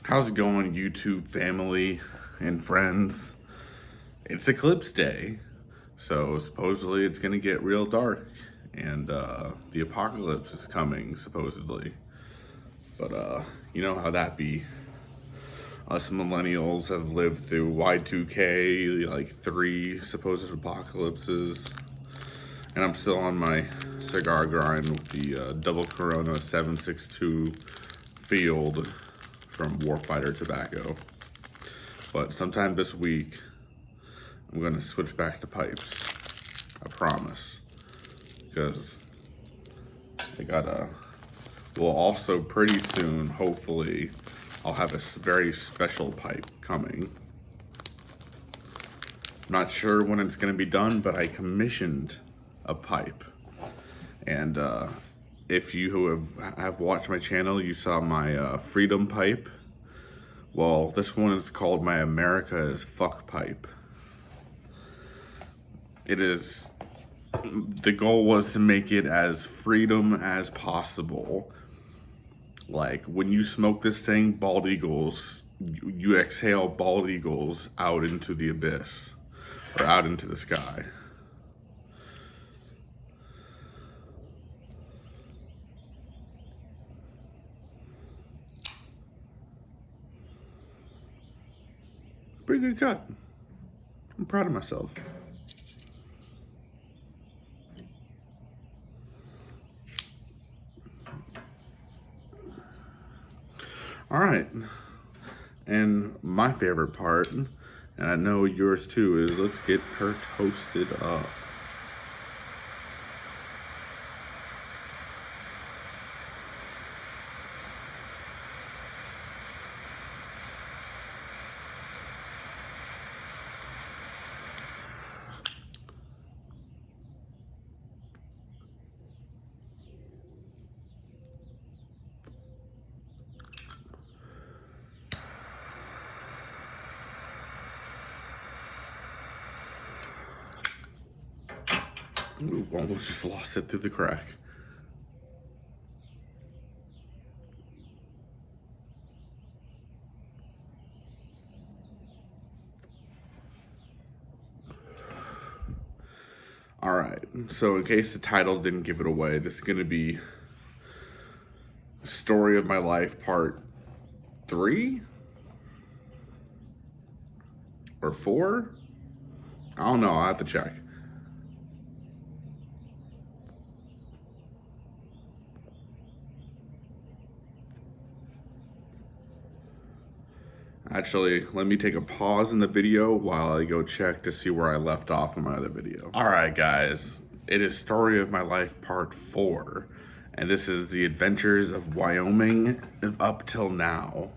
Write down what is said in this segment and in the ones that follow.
How's it going, YouTube family and friends? It's Eclipse Day, so supposedly it's gonna get real dark, and the apocalypse is coming, supposedly. But you know how that be. Us millennials have lived through Y2K, like 3 supposed apocalypses, and I'm still on my cigar grind with the Double Corona 762 Field from Warfighter Tobacco. But sometime this week, I'm going to switch back to pipes. I promise. Because I got a... Well, also pretty soon, hopefully, I'll have a very special pipe coming. I'm not sure when it's going to be done, but I commissioned a pipe. And if you have watched my channel, you saw my Freedom pipe. Well, this one is called my America is Fuck pipe. The goal was to make it as freedom as possible. Like, when you smoke this thing, bald eagles, you exhale bald eagles out into the abyss, or out into the sky. Pretty good cut. I'm proud of myself. All right, and my favorite part, and I know yours too, is let's get her toasted up. Ooh, almost just lost it through the crack. All right, so in case the title didn't give it away, this is gonna be Story of My Life Part 3 or 4? I don't know, I'll have to check. Actually, let me take a pause in the video while I go check to see where I left off in my other video. All right, guys, it is Story of My Life Part 4, and this is the adventures of Wyoming up till now.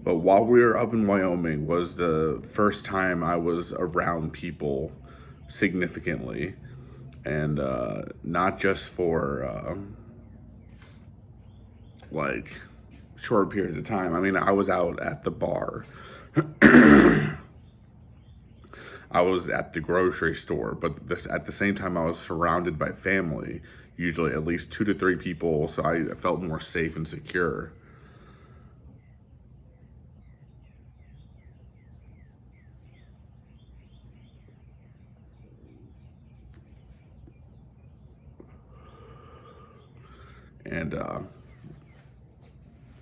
But while we were up in Wyoming was the first time I was around people significantly. And not just for like short periods of time. I mean, I was out at the bar. I was at the grocery store, but at the same time I was surrounded by family, usually at least 2 to 3 people, so I felt more safe and secure. And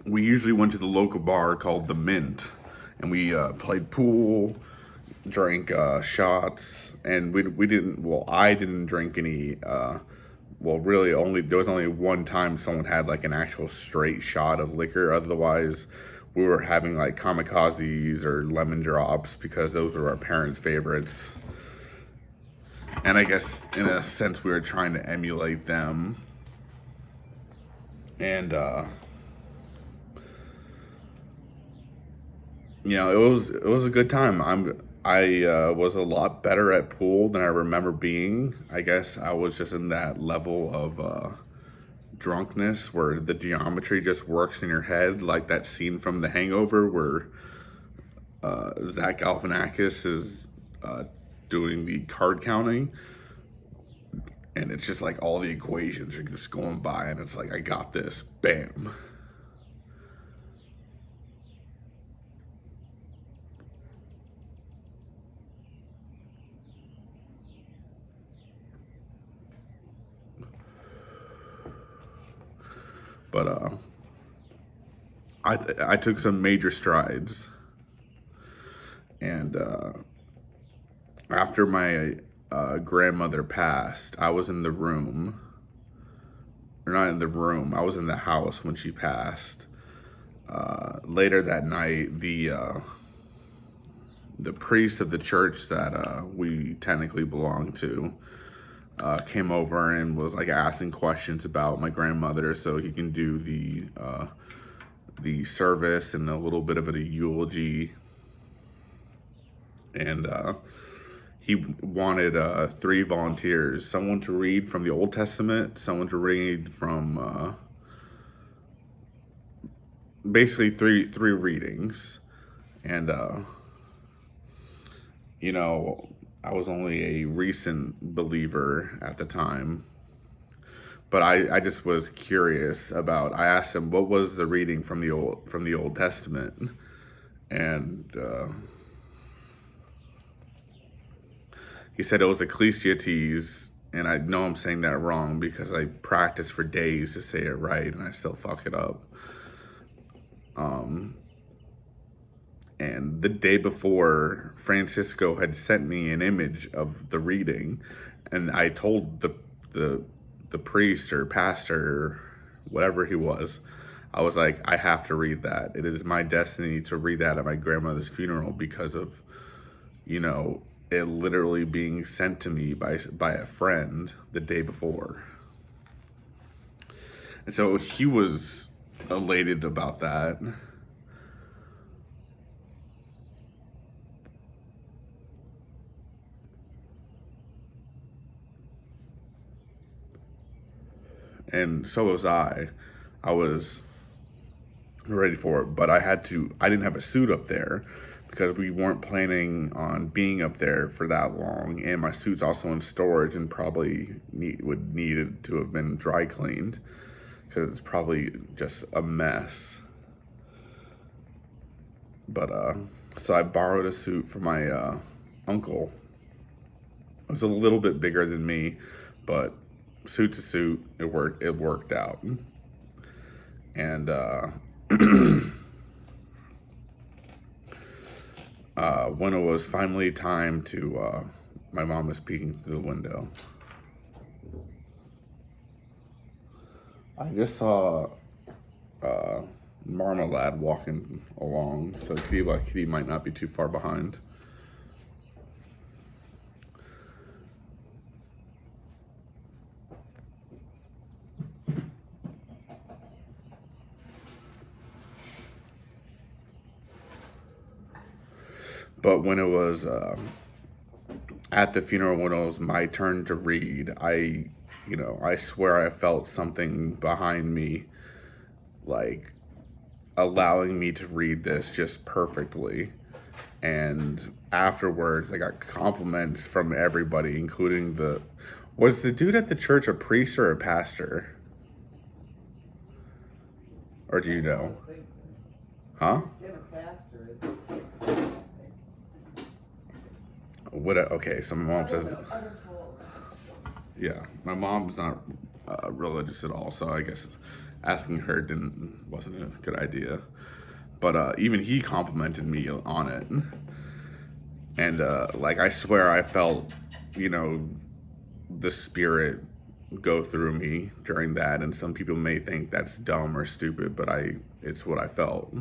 we usually went to the local bar called the Mint, and we played pool, drank shots, and we didn't. Well, I didn't drink any. Well, really, there was only one time someone had like an actual straight shot of liquor. Otherwise, we were having like kamikazes or lemon drops because those were our parents' favorites. And I guess in a sense, we were trying to emulate them. And you know, it was a good time. I was a lot better at pool than I remember being. I guess I was just in that level of drunkenness where the geometry just works in your head, like that scene from The Hangover where Zach Galifianakis is doing the card counting, and it's just like all the equations are just going by, and it's like, I got this, bam. But I took some major strides, and after my grandmother passed, I was in the room, or not in the room, I was in the house when she passed. Later that night, the priest of the church that we technically belong to came over and was like asking questions about my grandmother, so he can do the service and a little bit of a eulogy. And he wanted 3 volunteers: someone to read from the Old Testament, someone to read from basically three readings. And you know, I was only a recent believer at the time, but I just was curious about. I asked him what was the reading from the Old Testament, and he said it was Ecclesiastes, and I know I'm saying that wrong because I practiced for days to say it right, and I still fuck it up. And the day before, Francisco had sent me an image of the reading, and I told the priest or pastor, whatever he was, I was like, I have to read that. It is my destiny to read that at my grandmother's funeral because of, you know, it literally being sent to me by a friend the day before. And so he was elated about that. And so was I. I was ready for it, but I didn't have a suit up there because we weren't planning on being up there for that long. And my suit's also in storage and probably would need to have been dry cleaned because it's probably just a mess. But so I borrowed a suit from my uncle. It was a little bit bigger than me, but suit to suit, it worked out. And when it was finally time to, my mom was peeking through the window. I just saw Marmalade walking along, so Kitty might not be too far behind. But when it was at the funeral, when it was my turn to read, I swear I felt something behind me, like allowing me to read this just perfectly. And afterwards, I got compliments from everybody, including was the dude at the church a priest or a pastor? Or do you know? Huh? Okay, so my mom says, yeah, my mom's not religious at all, so I guess asking her wasn't a good idea. But even he complimented me on it, and like I swear I felt, the spirit go through me during that. And some people may think that's dumb or stupid, but it's what I felt,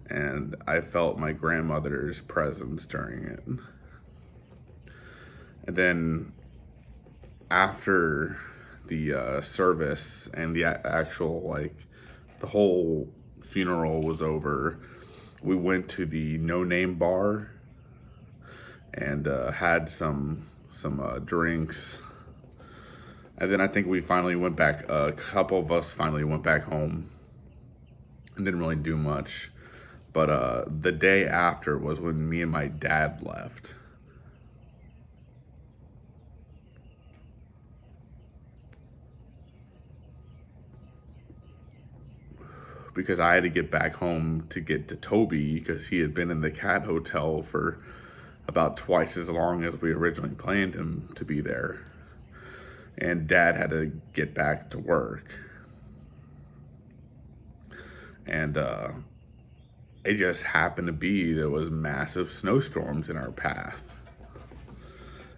and I felt my grandmother's presence during it. And then after the service and the actual, the whole funeral was over, we went to the No Name bar and had some drinks. And then I think we finally went back, a couple of us finally went back home and didn't really do much. But the day after was when me and my dad left. Because I had to get back home to get to Toby because he had been in the cat hotel for about twice as long as we originally planned him to be there. And Dad had to get back to work. And it just happened to be there was massive snowstorms in our path.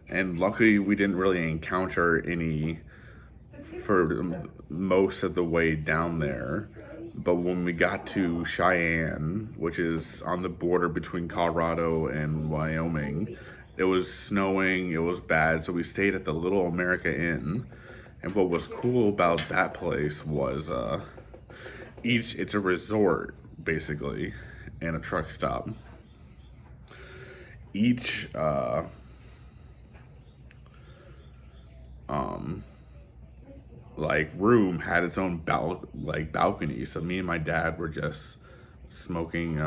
And luckily we didn't really encounter any for most of the way down there. But when we got to Cheyenne, which is on the border between Colorado and Wyoming, it was snowing, it was bad, so we stayed at the Little America Inn. And what was cool about that place was it's a resort, basically, and a truck stop. Each room had its own balcony, so me and my dad were just smoking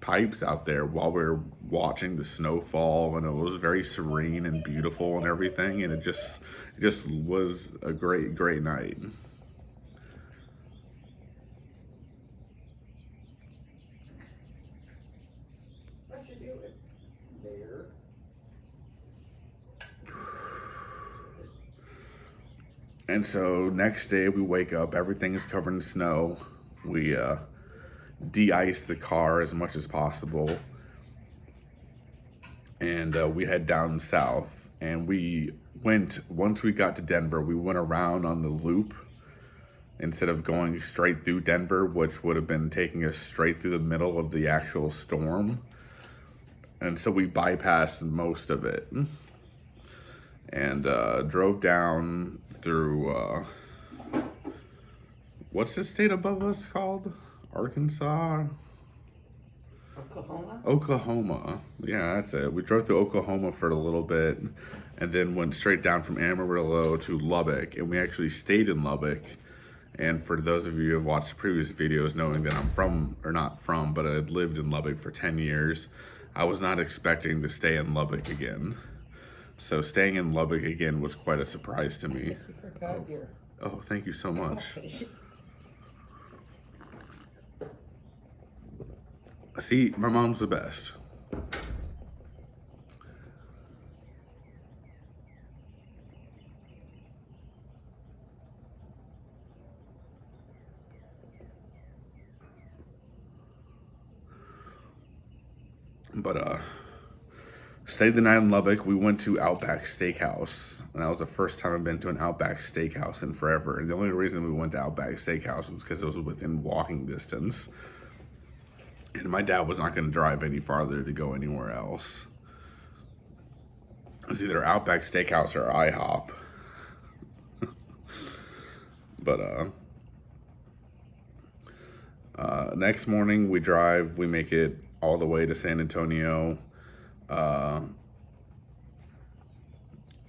pipes out there while we were watching the snowfall, and it was very serene and beautiful and everything, and it just was a great night. What you doing there? And so next day we wake up, everything is covered in snow. We de-ice the car as much as possible. And we head down south. And once we got to Denver, we went around on the loop instead of going straight through Denver, which would have been taking us straight through the middle of the actual storm. And so we bypassed most of it. And drove down through, what's the state above us called? Arkansas? Oklahoma. Yeah, that's it. We drove through Oklahoma for a little bit and then went straight down from Amarillo to Lubbock. And we actually stayed in Lubbock. And for those of you who have watched the previous videos, knowing that but I had lived in Lubbock for 10 years, I was not expecting to stay in Lubbock again. So staying in Lubbock again was quite a surprise to me. Oh, thank you so much. See, my mom's the best. But stayed the night in Lubbock. We went to Outback Steakhouse, and that was the first time I've been to an Outback Steakhouse in forever. And the only reason we went to Outback Steakhouse was because it was within walking distance. And my dad was not going to drive any farther to go anywhere else. It was either Outback Steakhouse or IHOP. But next morning we make it all the way to San Antonio.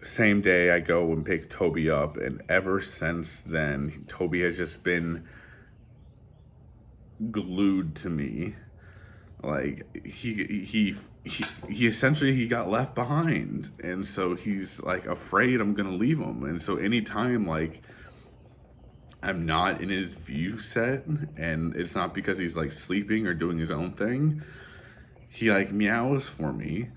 Same day I go and pick Toby up, and ever since then, Toby has just been glued to me. Like he essentially he got left behind, and so he's like afraid I'm gonna leave him. And so anytime like I'm not in his view set, and it's not because he's like sleeping or doing his own thing, he like meows for me.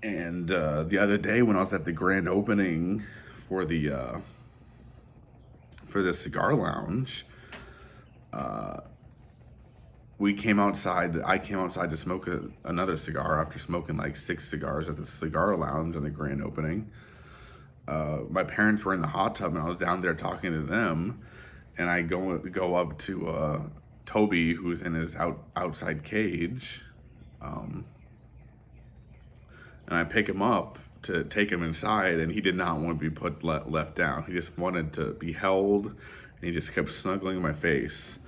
And the other day when I was at the grand opening for the cigar lounge, we came outside. I came outside to smoke another cigar after smoking like 6 cigars at the cigar lounge on the grand opening. My parents were in the hot tub, and I was down there talking to them. And I go up to Toby, who's in his outside cage, and I pick him up to take him inside, and he did not want to be left down. He just wanted to be held, and he just kept snuggling my face.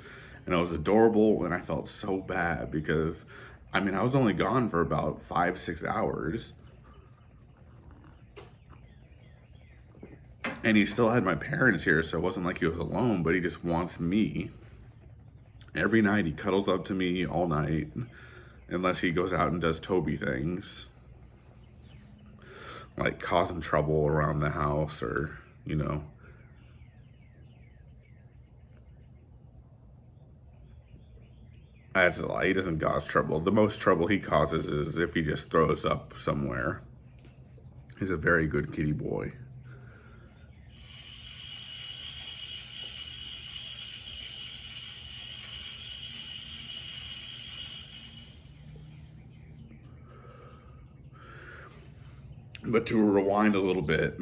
And it was adorable, and I felt so bad because, I mean, I was only gone for about 5-6 hours. And he still had my parents here, so it wasn't like he was alone, but he just wants me. Every night he cuddles up to me all night, unless he goes out and does Toby things, like causing trouble around the house or, you know. That's a lie. He doesn't cause trouble. The most trouble he causes is if he just throws up somewhere. He's a very good kitty boy. But to rewind a little bit,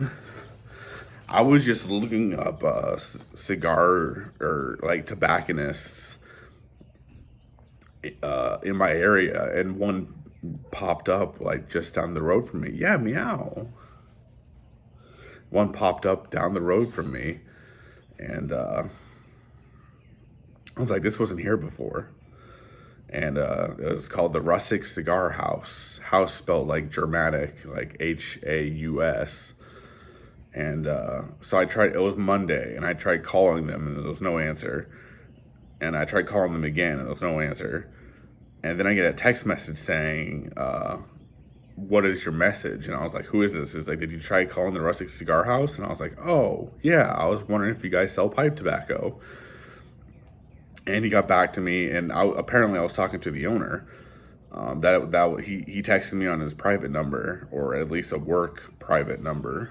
I was just looking up cigar or like tobacconists in my area, and one popped up like just down the road from me. Yeah, meow. One popped up down the road from me, and I was like, this wasn't here before. And it was called the Rustic Cigar House. House spelled like Germanic, like Haus. And so I tried, it was Monday, and I tried calling them, and there was no answer. And I tried calling them again, and there was no answer. And then I get a text message saying, what is your message? And I was like, who is this? It's like, did you try calling the Rustic Cigar House? And I was like, oh, yeah, I was wondering if you guys sell pipe tobacco. And he got back to me, and apparently I was talking to the owner. He texted me on his private number, or at least a work private number.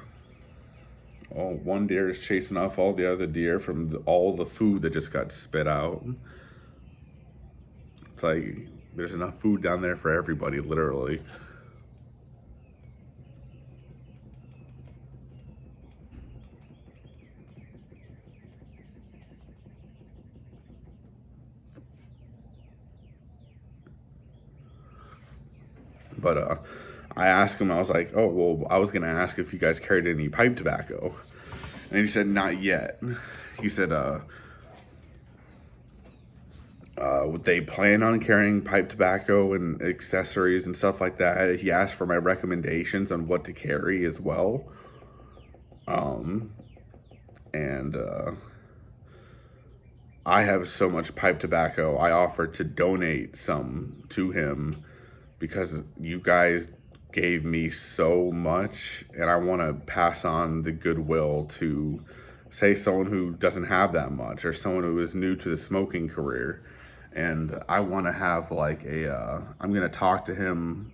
Oh, one deer is chasing off all the other deer from all the food that just got spit out. It's like there's enough food down there for everybody, literally. But I asked him, I was like, oh, well, I was going to ask if you guys carried any pipe tobacco. And he said, not yet. He said, would they plan on carrying pipe tobacco and accessories and stuff like that? He asked for my recommendations on what to carry as well. And I have so much pipe tobacco, I offered to donate some to him because you guys gave me so much, and I want to pass on the goodwill to, say, someone who doesn't have that much, or someone who is new to the smoking career. And I want to have like I'm going to talk to him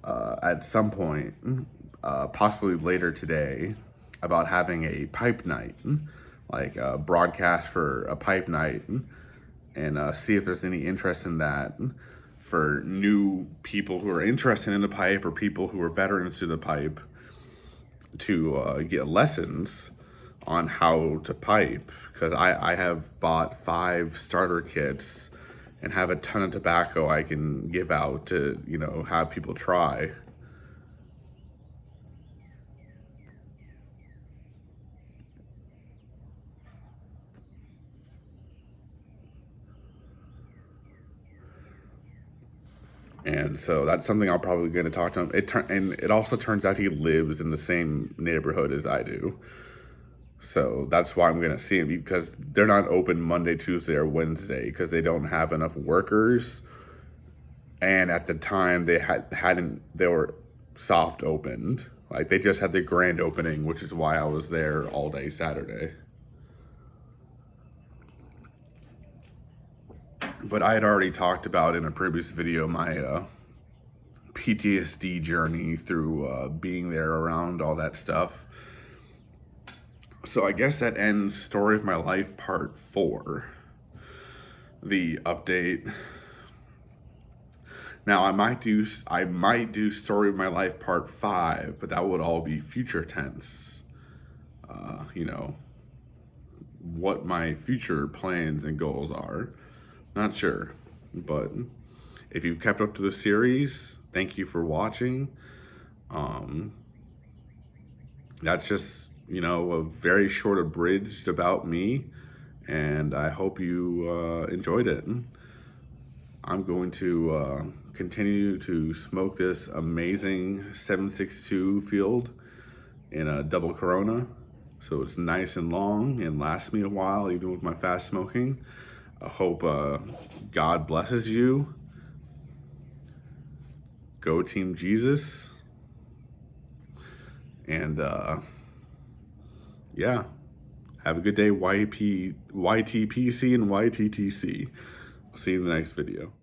at some point, possibly later today, about having a pipe night, like a broadcast for a pipe night, and see if there's any interest in that for new people who are interested in the pipe, or people who are veterans to the pipe, to get lessons on how to pipe. Because I have bought 5 starter kits and have a ton of tobacco I can give out to, you know, have people try. And so that's something I'm probably going to talk to him. And it also turns out he lives in the same neighborhood as I do. So that's why I'm going to see him, because they're not open Monday, Tuesday, or Wednesday because they don't have enough workers. And at the time they were soft opened. Like they just had the grand opening, which is why I was there all day Saturday. But I had already talked about in a previous video my PTSD journey through being there around all that stuff. So I guess that ends Story of My Life Part 4. The update. Now I might do Story of My Life Part 5, but that would all be future tense. You know, what my future plans and goals are. Not sure, but if you've kept up to the series, thank you for watching. That's just, you know, a very short abridged about me, and I hope you enjoyed it. I'm going to continue to smoke this amazing 762 field in a double Corona, so it's nice and long and lasts me a while, even with my fast smoking. I hope God blesses you. Go Team Jesus. And yeah, have a good day, YTPC and YTTC. I'll see you in the next video.